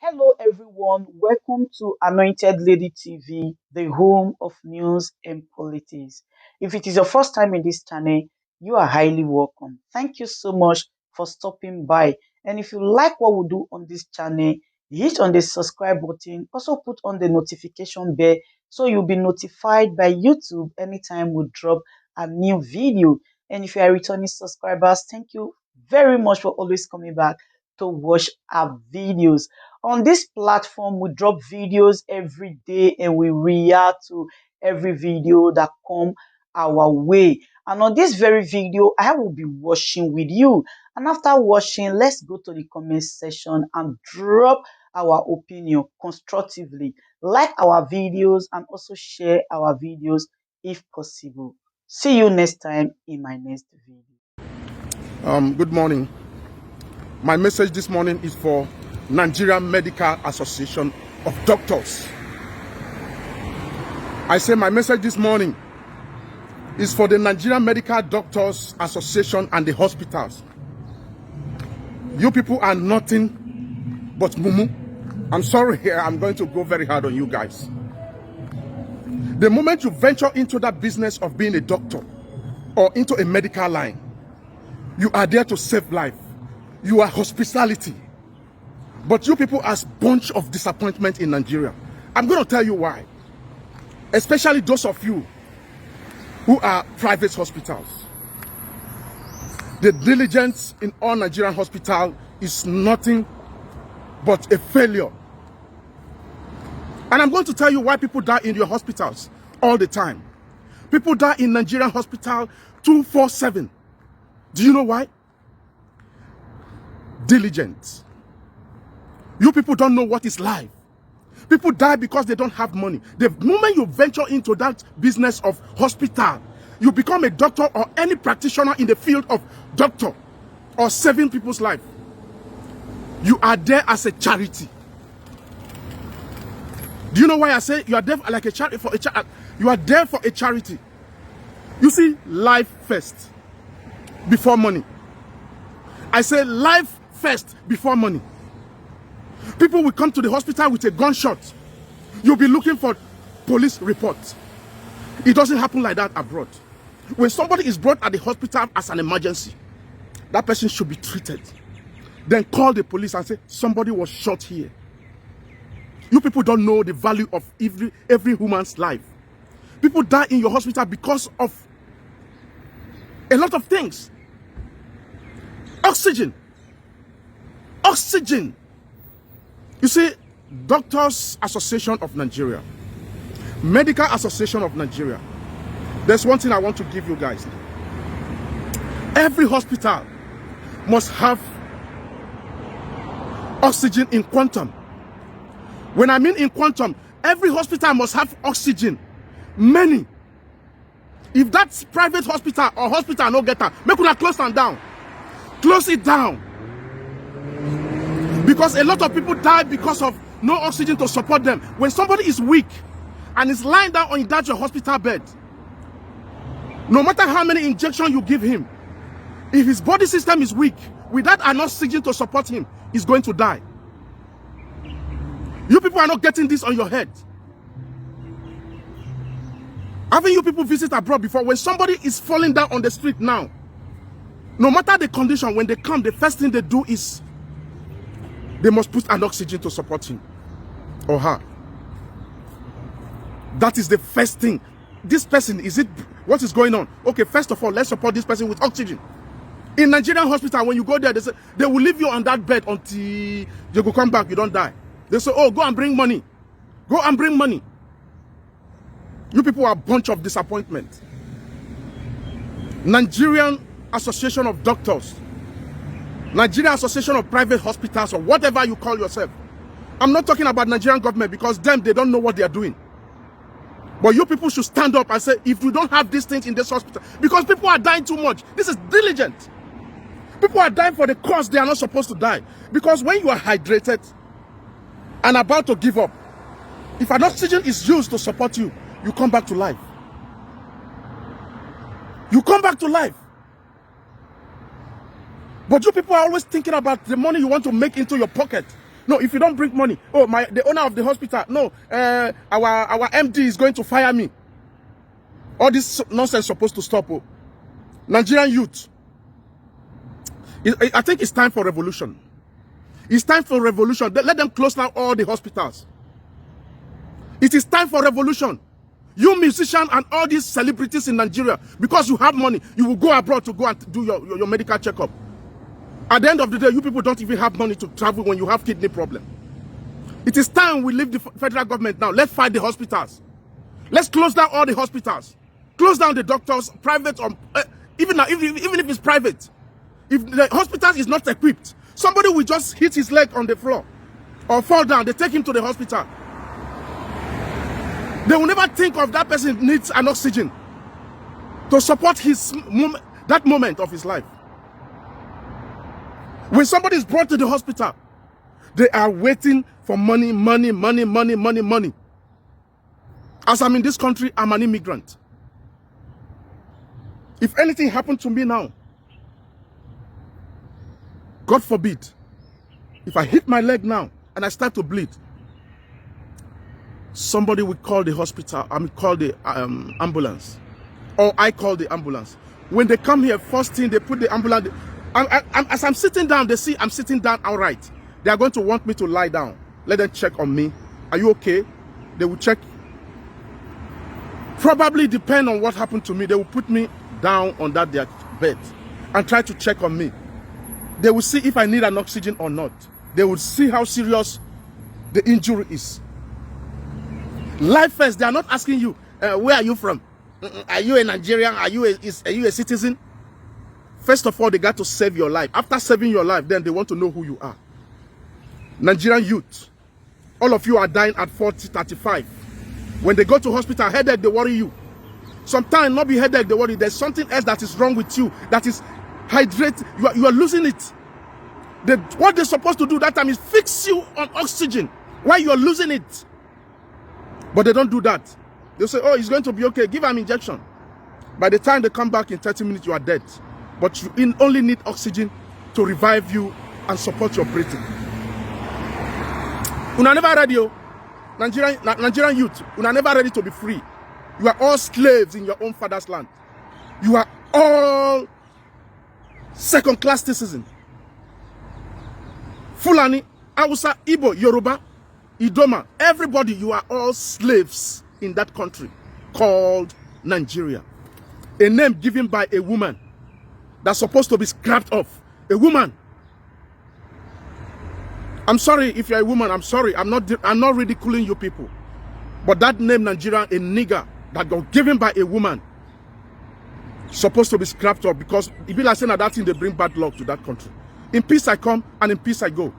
Hello, everyone. Welcome to Anointed Lady TV, the home of news and politics. If it is your first time in this channel, you are highly welcome. Thank you so much for stopping by. And if you like what we do on this channel, hit on the subscribe button. Also put on the notification bell so you'll be notified by YouTube anytime we drop a new video. And if you are returning subscribers, thank you very much for always coming back to watch our videos. On this platform, we drop videos every day and we react to every video that come our way. And on this very video, I will be watching with you. And after watching, let's go to the comment section and drop our opinion constructively. Like our videos and also share our videos if possible. See you next time in my next video. Good morning. My message this morning is for Nigerian Medical Association of Doctors. I say my message this morning is for the Nigerian Medical Doctors Association and the hospitals. You people are nothing but mumu. I'm sorry here, I'm going to go very hard on you guys. The moment you venture into that business of being a doctor or into a medical line, you are there to save life. You are hospitality. But you people are a bunch of disappointment in Nigeria. I'm going to tell you why. Especially those of you who are private hospitals. The diligence in all Nigerian hospitals is nothing but a failure. And I'm going to tell you why people die in your hospitals all the time. People die in Nigerian hospital 24/7. Do you know why? Diligence. You people don't know what is life. People die because they don't have money. The moment you venture into that business of hospital, you become a doctor or any practitioner in the field of doctor or saving people's life. You are there as a charity. Do you know why I say you are there like a charity for a charity? You are there for a charity. You see, life first before money. I say life first before money. People will come to the hospital with a gunshot. You'll be looking for police reports. It doesn't happen like that abroad. When somebody is brought at the hospital as an emergency, that person should be treated. Then call the police and say, somebody was shot here. You people don't know the value of every human's life. People die in your hospital because of a lot of things. Oxygen. Oxygen. You see, Doctors Association of Nigeria, Medical Association of Nigeria, there's one thing I want to give you guys. Every hospital must have oxygen in quantum. When I mean in quantum, every hospital must have oxygen. Many. If that's private hospital or hospital no get that, make una close them down. Close it down. Because a lot of people die because of no oxygen to support them. When somebody is weak and is lying down on that your hospital bed, no matter how many injections you give him, if his body system is weak, without an oxygen to support him, he's going to die. You people are not getting this on your head. Haven't you people visit abroad before? When somebody is falling down on the street now, no matter the condition, when they come, the first thing they do is they must put an oxygen to support him or her. That is the first thing. This person, what is going on? Okay, first of all, let's support this person with oxygen. In Nigerian hospital, when you go there, they will leave you on that bed until you go come back, you don't die. They say, oh, go and bring money. Go and bring money. You people are a bunch of disappointment. Nigerian Association of Doctors, Nigerian Association of Private Hospitals, or whatever you call yourself. I'm not talking about Nigerian government because they don't know what they are doing. But you people should stand up and say, if you don't have these things in this hospital, because people are dying too much. This is diligent. People are dying for the cause they are not supposed to die. Because when you are hydrated and about to give up, if an oxygen is used to support you, you come back to life. You come back to life. But you people are always thinking about the money you want to make into your pocket. No, if you don't bring money, oh, the owner of the hospital, no, our MD is going to fire me. All this nonsense is supposed to stop. Oh. Nigerian youth, I think it's time for revolution. It's time for revolution. Let them close down all the hospitals. It is time for revolution. You musicians and all these celebrities in Nigeria, because you have money, you will go abroad to go and do your medical checkup. At the end of the day, you people don't even have money to travel when you have kidney problem. It is time we leave the federal government now. Let's fight the hospitals. Let's close down all the hospitals. Close down the doctors, private or even if it's private. If the hospital is not equipped, somebody will just hit his leg on the floor or fall down. They take him to the hospital. They will never think of that person needs an oxygen to support that moment of his life. When somebody is brought to the hospital, they are waiting for money, money, money, money, money, money. As I'm in this country, I'm an immigrant. If anything happened to me now, God forbid, if I hit my leg now and I start to bleed, somebody will call the hospital, call the ambulance. Or I call the ambulance. When they come here, first thing, they put the ambulance. As I'm sitting down, they see I'm sitting down outright. They are going to want me to lie down. Let them check on me. Are you okay? They will check. Probably depend on what happened to me. They will put me down on their bed and try to check on me. They will see if I need an oxygen or not. They will see how serious the injury is. Life first, they are not asking you, where are you from? Are you a Nigerian? Are you a citizen? First of all, they got to save your life. After saving your life, then they want to know who you are. Nigerian youth, all of you are dying at 40, 35. When they go to hospital, headache, they worry you. Sometimes not be headache, they worry. There's something else that is wrong with you, that is hydrate. You are losing it. What they're supposed to do that time is fix you on oxygen while you are losing it. But they don't do that. They say, oh, it's going to be okay. Give an injection. By the time they come back in 30 minutes, you are dead. But you only need oxygen to revive you and support your breathing. Una never ready, yo. Nigerian youth, una never ready to be free. You are all slaves in your own father's land. You are all second-class citizens. Fulani, Hausa, Igbo, Yoruba, Idoma, everybody, you are all slaves in that country called Nigeria. A name given by a woman that's supposed to be scrapped off. A woman. I'm sorry if you're a woman, I'm sorry. I'm not ridiculing you people. But that name Nigeria, a nigger that got given by a woman, supposed to be scrapped off, because it be like saying that thing they bring bad luck to that country. In peace I come and in peace I go.